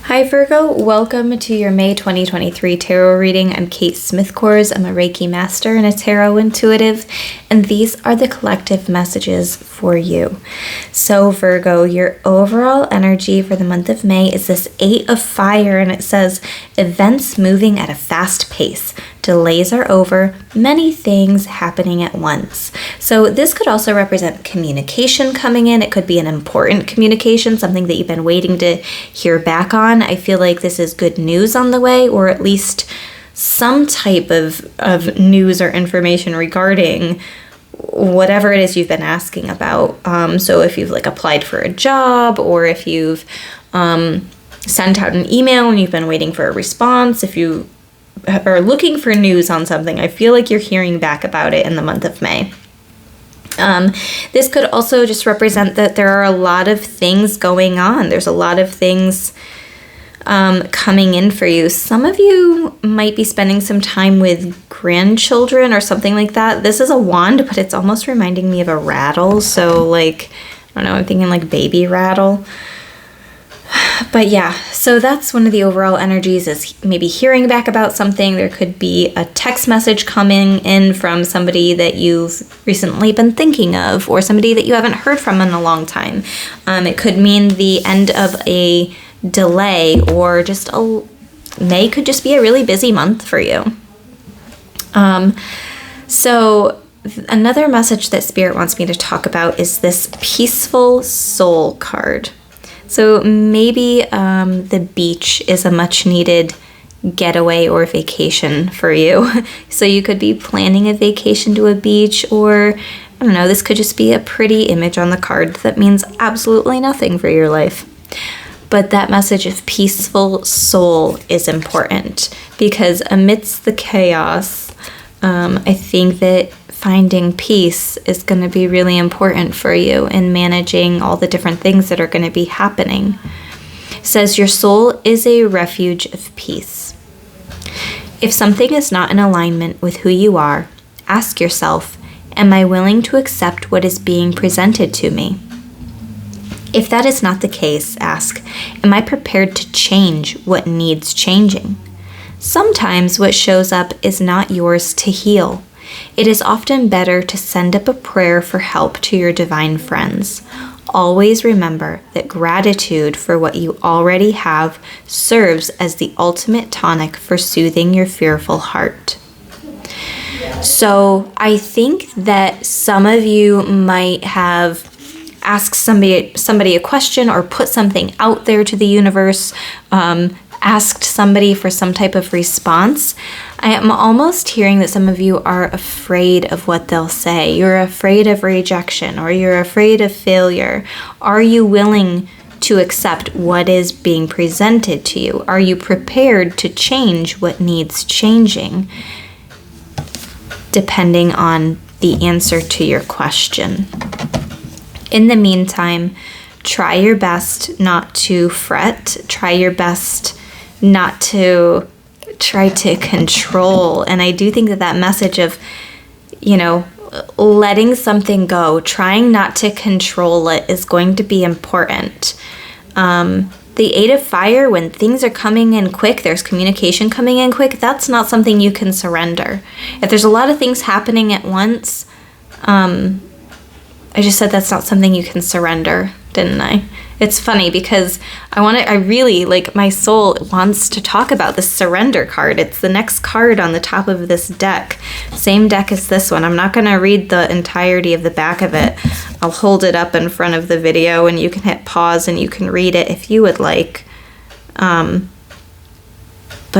Hi Virgo, welcome to your May 2023 tarot reading. I'm Kate Smith-Kors. I'm a Reiki master and a tarot intuitive, and these are the collective messages for you. So Virgo, your overall energy for the month of May is this 8 of Fire, and it says events moving at a fast pace. Delays are over, many things happening at once. So this could also represent communication coming in. It could be an important communication, something that you've been waiting to hear back on. I feel like this is good news on the way, or at least some type of news or information regarding whatever it is you've been asking about. So if you've applied for a job, or if you've sent out an email and you've been waiting for a response, if you are looking for news on something, I feel like you're hearing back about it in the month of May. This could also just represent that there are a lot of things going on. There's a lot of things coming in for you. Some of you might be spending some time with grandchildren or something like that. This is a wand, but it's almost reminding me of a rattle. So I don't know, I'm thinking baby rattle. But yeah, so that's one of the overall energies, is maybe hearing back about something. There could be a text message coming in from somebody that you've recently been thinking of, or somebody that you haven't heard from in a long time. It could mean the end of a delay, or just May could just be a really busy month for you. So another message that Spirit wants me to talk about is this Peaceful Soul card. So maybe the beach is a much needed getaway or vacation for you. So you could be planning a vacation to a beach, or I don't know, this could just be a pretty image on the card that means absolutely nothing for your life. But that message of peaceful soul is important, because amidst the chaos, I think that finding peace is going to be really important for you in managing all the different things that are going to be happening. It says your soul is a refuge of peace. If something is not in alignment with who you are, ask yourself, am I willing to accept what is being presented to me? If that is not the case, ask, am I prepared to change what needs changing? Sometimes what shows up is not yours to heal. It is often better to send up a prayer for help to your divine friends. Always remember that gratitude for what you already have serves as the ultimate tonic for soothing your fearful heart. So I think that some of you might have asked somebody a question, or put something out there to the universe, asked somebody for some type of response. I am almost hearing that some of you are afraid of what they'll say. You're afraid of rejection, or you're afraid of failure. Are you willing to accept what is being presented to you? Are you prepared to change what needs changing, depending on the answer to your question? In the meantime, try your best not to fret. Try your best not to try to control. And I do think that message of, letting something go, trying not to control it, is going to be important. The 8 of Fire, when things are coming in quick, there's communication coming in quick, that's not something you can surrender. If there's a lot of things happening at once, I just said that's not something you can surrender, didn't I? It's funny because my soul wants to talk about the surrender card. It's the next card on the top of this deck. Same deck as this one. I'm not going to read the entirety of the back of it. I'll hold it up in front of the video and you can hit pause and you can read it if you would like. But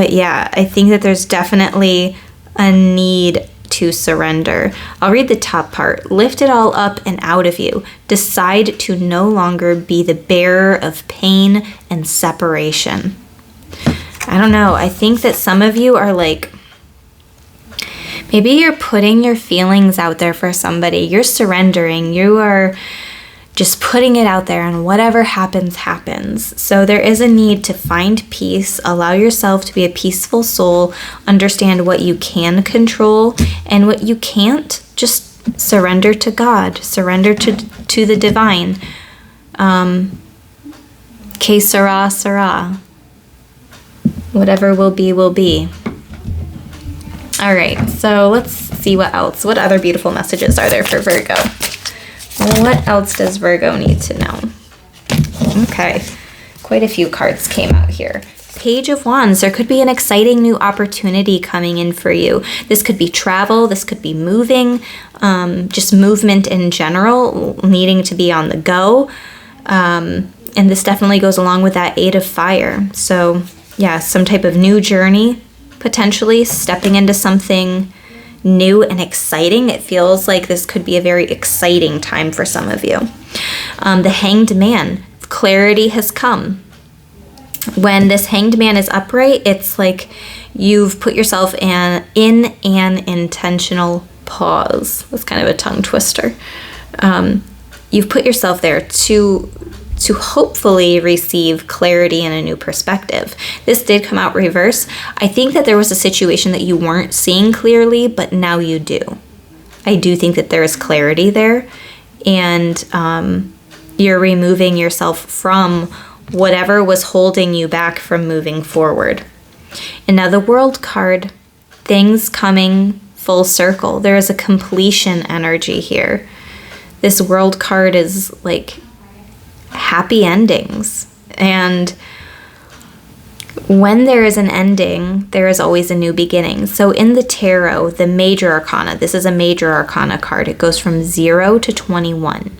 yeah, I think that there's definitely a need to surrender. I'll read the top part. Lift it all up and out of you. Decide to no longer be the bearer of pain and separation. I don't know. I think that some of you are maybe you're putting your feelings out there for somebody. You're surrendering. You are just putting it out there, and whatever happens, happens. So there is a need to find peace, allow yourself to be a peaceful soul, understand what you can control and what you can't. Just surrender to God, surrender to the divine. Que sera, sera. Whatever will be, will be. All right, so let's see what else. What other beautiful messages are there for Virgo? What else does Virgo need to know? Okay, quite a few cards came out here. Page of Wands, there could be an exciting new opportunity coming in for you. This could be travel, this could be moving, just movement in general, needing to be on the go. And this definitely goes along with that Eight of Fire. So yeah, some type of new journey, potentially stepping into something new and exciting. It feels like this could be a very exciting time for some of you. The Hanged Man, clarity has come. When this Hanged Man is upright, it's like you've put yourself in an intentional pause. That's kind of a tongue twister. You've put yourself there to hopefully receive clarity and a new perspective. This did come out reverse. I think that there was a situation that you weren't seeing clearly, but now you do. I do think that there is clarity there, and you're removing yourself from whatever was holding you back from moving forward. And now the World card, things coming full circle. There is a completion energy here. This World card is like happy endings. And when there is an ending, there is always a new beginning. So in the tarot, the major arcana, this is a major arcana card. It goes from 0 to 21.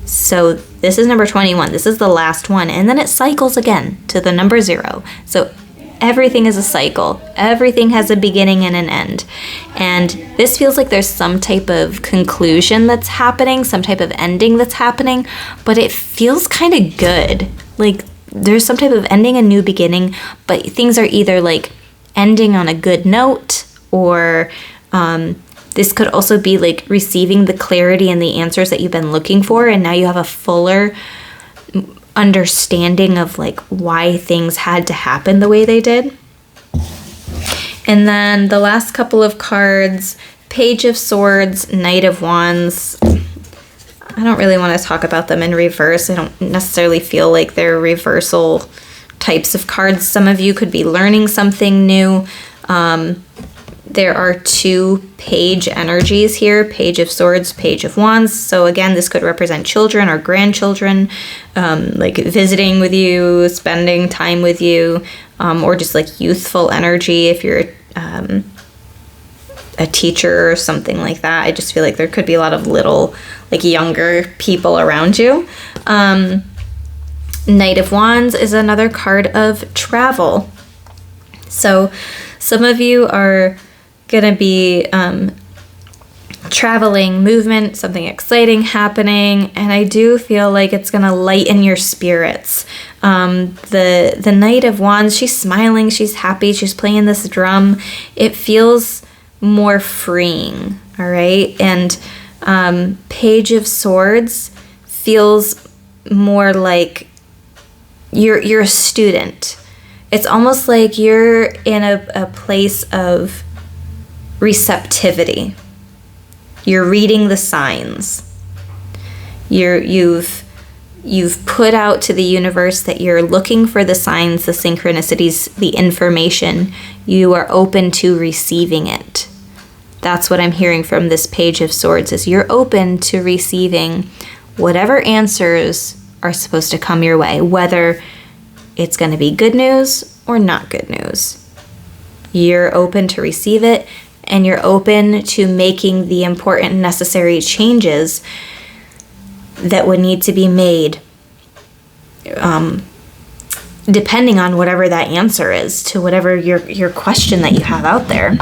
So this is number 21. This is the last one. And then it cycles again to the number 0. So everything is a cycle. Everything has a beginning and an end. And this feels like there's some type of conclusion that's happening, some type of ending that's happening, but it feels kind of good. Like there's some type of ending and new beginning, but things are either like ending on a good note, or this could also be like receiving the clarity and the answers that you've been looking for, and now you have a fuller understanding of like why things had to happen the way they did. And then the last couple of cards, Page of Swords, Knight of Wands. I don't really want to talk about them in reverse. I don't necessarily feel like they're reversal types of cards. Some of you could be learning something new. There are 2 page energies here, Page of Swords, Page of Wands. So again, this could represent children or grandchildren, like visiting with you, spending time with you, or just like youthful energy if you're a teacher or something like that. I just feel like there could be a lot of little, like younger people around you. Knight of Wands is another card of travel. So some of you are going to be traveling, movement, something exciting happening, and I do feel like it's going to lighten your spirits. The Knight of Wands, she's smiling, she's happy, she's playing this drum. It feels more freeing, all right? And Page of Swords feels more like you're a student. It's almost like you're in a place of receptivity. You're reading the signs. You've put out to the universe that you're looking for the signs, the synchronicities, the information. You are open to receiving it. That's what I'm hearing from this Page of Swords, is you're open to receiving whatever answers are supposed to come your way, whether it's going to be good news or not good news. You're open to receive it, and you're open to making the important necessary changes that would need to be made, depending on whatever that answer is to whatever your question that you have out there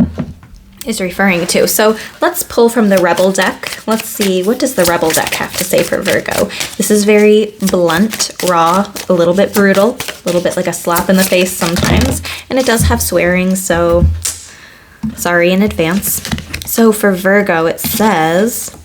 is referring to. So let's pull from the Rebel deck. Let's see, what does the Rebel deck have to say for Virgo? This is very blunt, raw, a little bit brutal, a little bit like a slap in the face sometimes, and it does have swearing, so sorry in advance. So for Virgo, it says,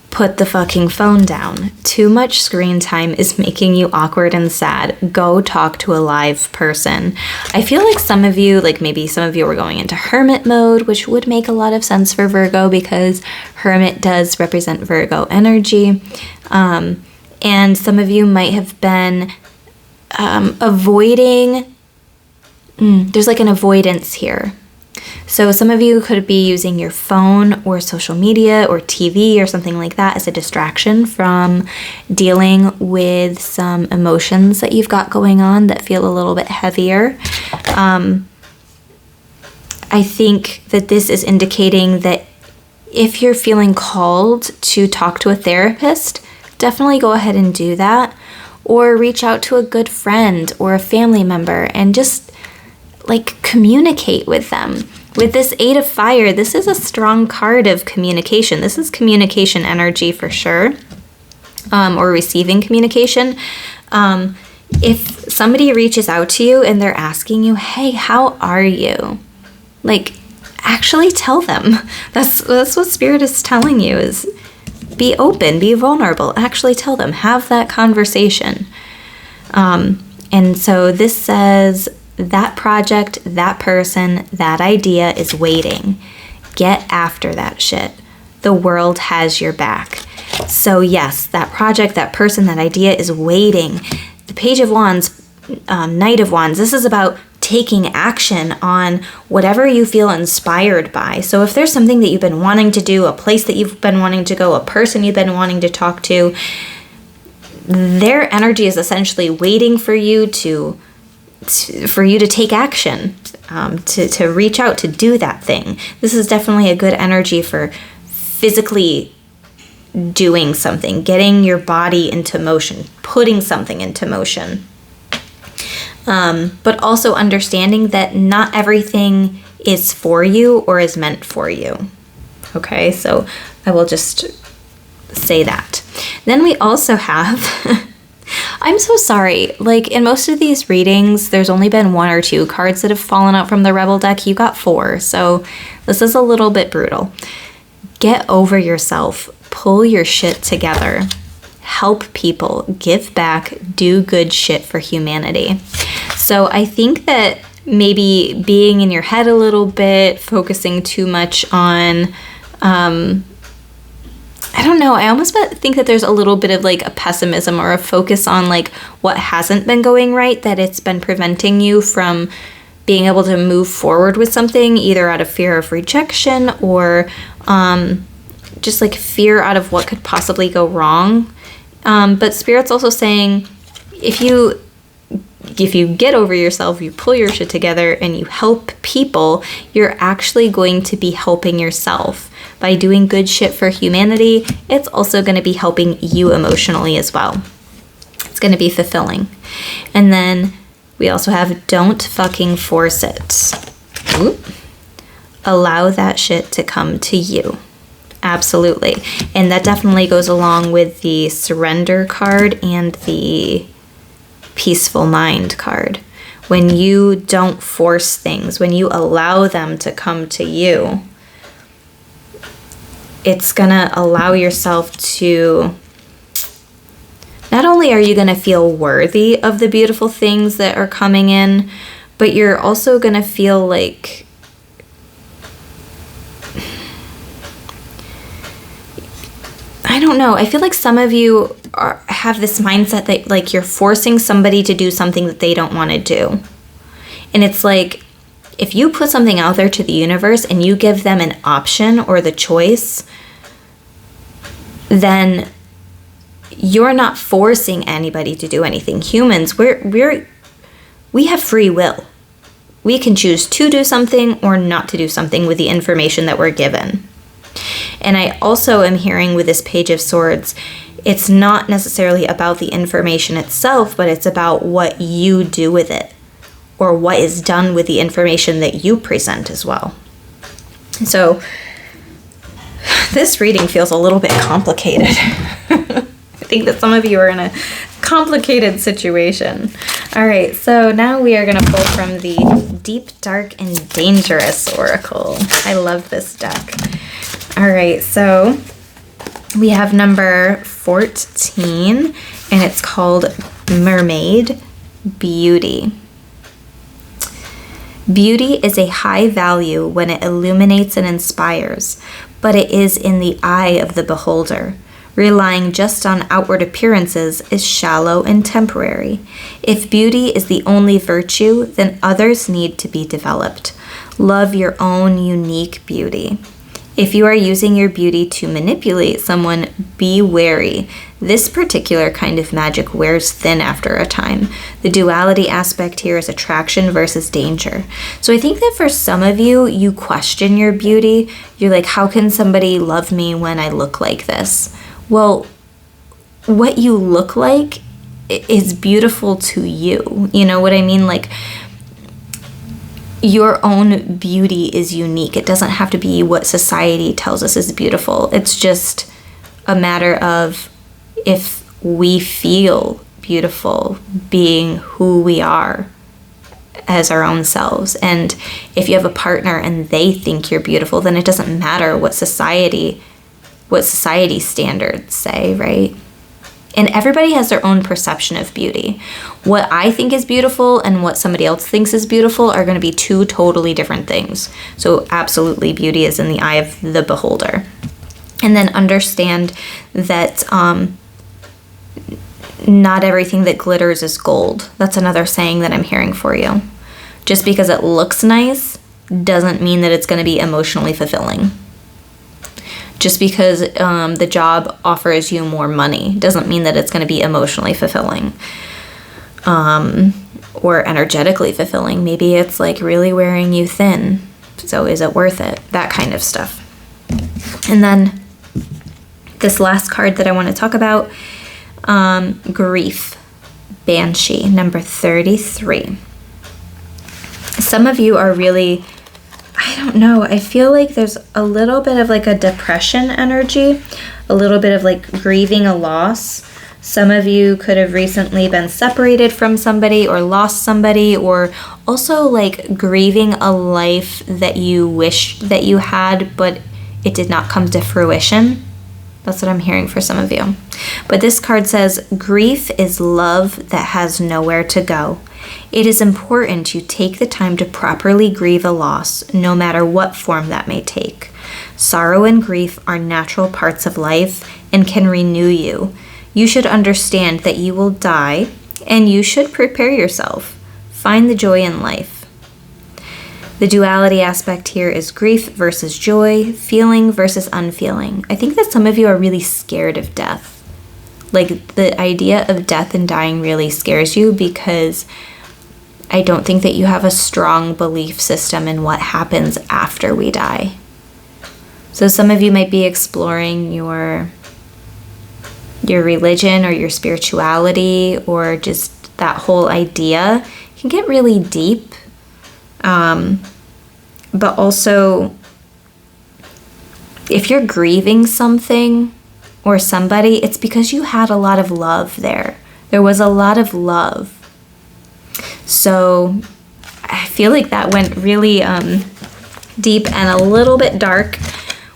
put the fucking phone down. Too much screen time is making you awkward and sad. Go talk to a live person. I feel like some of you, like maybe some of you were going into hermit mode, which would make a lot of sense for Virgo because hermit does represent Virgo energy. And some of you might have been avoiding There's like an avoidance here. So some of you could be using your phone or social media or TV or something like that as a distraction from dealing with some emotions that you've got going on that feel a little bit heavier. I think that this is indicating that if you're feeling called to talk to a therapist, definitely go ahead and do that. Or reach out to a good friend or a family member and just like communicate with them. With this 8 of Fire, this is a strong card of communication. This is communication energy for sure, or receiving communication. If somebody reaches out to you and they're asking you, hey, how are you? Like, actually tell them. That's what Spirit is telling you, is be open, be vulnerable, actually tell them, have that conversation. And so this says, that project, that person, that idea is waiting. Get after that shit. The world has your back. So yes, that project, that person, that idea is waiting. The Page of Wands, Knight of Wands, this is about taking action on whatever you feel inspired by. So if there's something that you've been wanting to do, a place that you've been wanting to go, a person you've been wanting to talk to, their energy is essentially waiting for you to take action, to reach out, to do that thing. This is definitely a good energy for physically doing something, getting your body into motion, putting something into motion. But also understanding that not everything is for you or is meant for you. Okay, so I will just say that. Then we also have... I'm so sorry. Like, in most of these readings, there's only been 1 or 2 cards that have fallen out from the Rebel deck. You got 4, so this is a little bit brutal. Get over yourself. Pull your shit together. Help people. Give back. Do good shit for humanity. So I think that maybe being in your head a little bit, focusing too much on... I don't know, I almost think that there's a little bit of like a pessimism or a focus on like what hasn't been going right, that it's been preventing you from being able to move forward with something, either out of fear of rejection or just like fear out of what could possibly go wrong. But Spirit's also saying, if you get over yourself, you pull your shit together and you help people, you're actually going to be helping yourself. By doing good shit for humanity, it's also going to be helping you emotionally as well. It's going to be fulfilling. And then we also have don't fucking force it. Oop. Allow that shit to come to you. Absolutely. And that definitely goes along with the surrender card and the peaceful mind card. When you don't force things, when you allow them to come to you, it's gonna allow yourself to, not only are you gonna feel worthy of the beautiful things that are coming in, but you're also gonna feel like, I don't know, I feel like some of you have this mindset that like you're forcing somebody to do something that they don't want to do. And it's like, if you put something out there to the universe and you give them an option or the choice, then you're not forcing anybody to do anything. Humans, we have free will. We can choose to do something or not to do something with the information that we're given. And I also am hearing with this Page of Swords, it's not necessarily about the information itself, but it's about what you do with it, or what is done with the information that you present as well. So this reading feels a little bit complicated. I think that some of you are in a complicated situation. All right, so now we are going to pull from the Deep, Dark, and Dangerous Oracle. I love this deck. All right, so we have number 14, and it's called Mermaid Beauty. Beauty is a high value when it illuminates and inspires, but it is in the eye of the beholder. Relying just on outward appearances is shallow and temporary. If beauty is the only virtue, then others need to be developed. Love your own unique beauty. If you are using your beauty to manipulate someone, be wary. This particular kind of magic wears thin after a time. The duality aspect here is attraction versus danger. So I think that for some of you, you question your beauty. You're like, how can somebody love me when I look like this? Well, what you look like is beautiful to you. You know what I mean? Like, your own beauty is unique. It doesn't have to be what society tells us is beautiful. It's just a matter of if we feel beautiful being who we are as our own selves. And if you have a partner and they think you're beautiful, then it doesn't matter what society standards say, right? And everybody has their own perception of beauty. What I think is beautiful and what somebody else thinks is beautiful are going to be two totally different things. So absolutely, beauty is in the eye of the beholder. And then understand that not everything that glitters is gold. That's another saying that I'm hearing for you. Just because it looks nice doesn't mean that it's going to be emotionally fulfilling. Just because the job offers you more money doesn't mean that it's going to be emotionally fulfilling or energetically fulfilling. Maybe it's like really wearing you thin. So is it worth it? That kind of stuff. And then this last card that I want to talk about, grief, Banshee, number 33. Some of you are really, I don't know, I feel like there's a little bit of like a depression energy, a little bit of like grieving a loss. Some of you could have recently been separated from somebody or lost somebody, or also like grieving a life that you wish that you had, but it did not come to fruition. That's what I'm hearing for some of you. But this card says, grief is love that has nowhere to go. It is important to take the time to properly grieve a loss, no matter what form that may take. Sorrow and grief are natural parts of life and can renew you. You should understand that you will die, and you should prepare yourself. Find the joy in life. The duality aspect here is grief versus joy, feeling versus unfeeling. I think that some of you are really scared of death. Like, the idea of death and dying really scares you because I don't think that you have a strong belief system in what happens after we die. So some of you might be exploring your religion or your spirituality, or just that whole idea. It can get really deep. But also, if you're grieving something or somebody, it's because you had a lot of love there. There was a lot of love. So I feel like that went really deep and a little bit dark,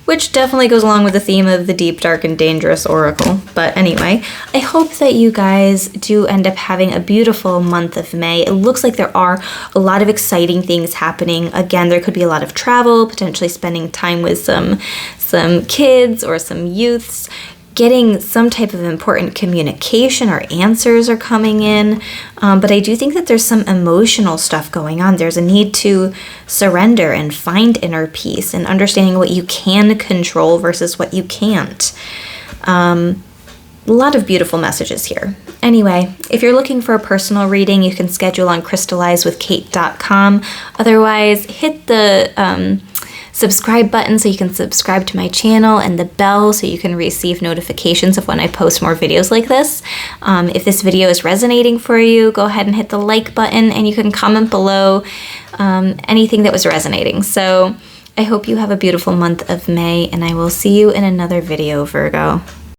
which definitely goes along with the theme of the deep, dark, and dangerous oracle. But anyway, I hope that you guys do end up having a beautiful month of May. It looks like there are a lot of exciting things happening. Again, there could be a lot of travel, potentially spending time with some kids or some youths. Getting some type of important communication or answers are coming in. But I do think that there's some emotional stuff going on. There's a need to surrender and find inner peace and understanding what you can control versus what you can't. A lot of beautiful messages here. Anyway, if you're looking for a personal reading, you can schedule on crystallizewithkate.com. Otherwise, hit the subscribe button so you can subscribe to my channel, and the bell so you can receive notifications of when I post more videos like this. If this video is resonating for you, go ahead and hit the like button, and you can comment below anything that was resonating. So I hope you have a beautiful month of May, and I will see you in another video, Virgo.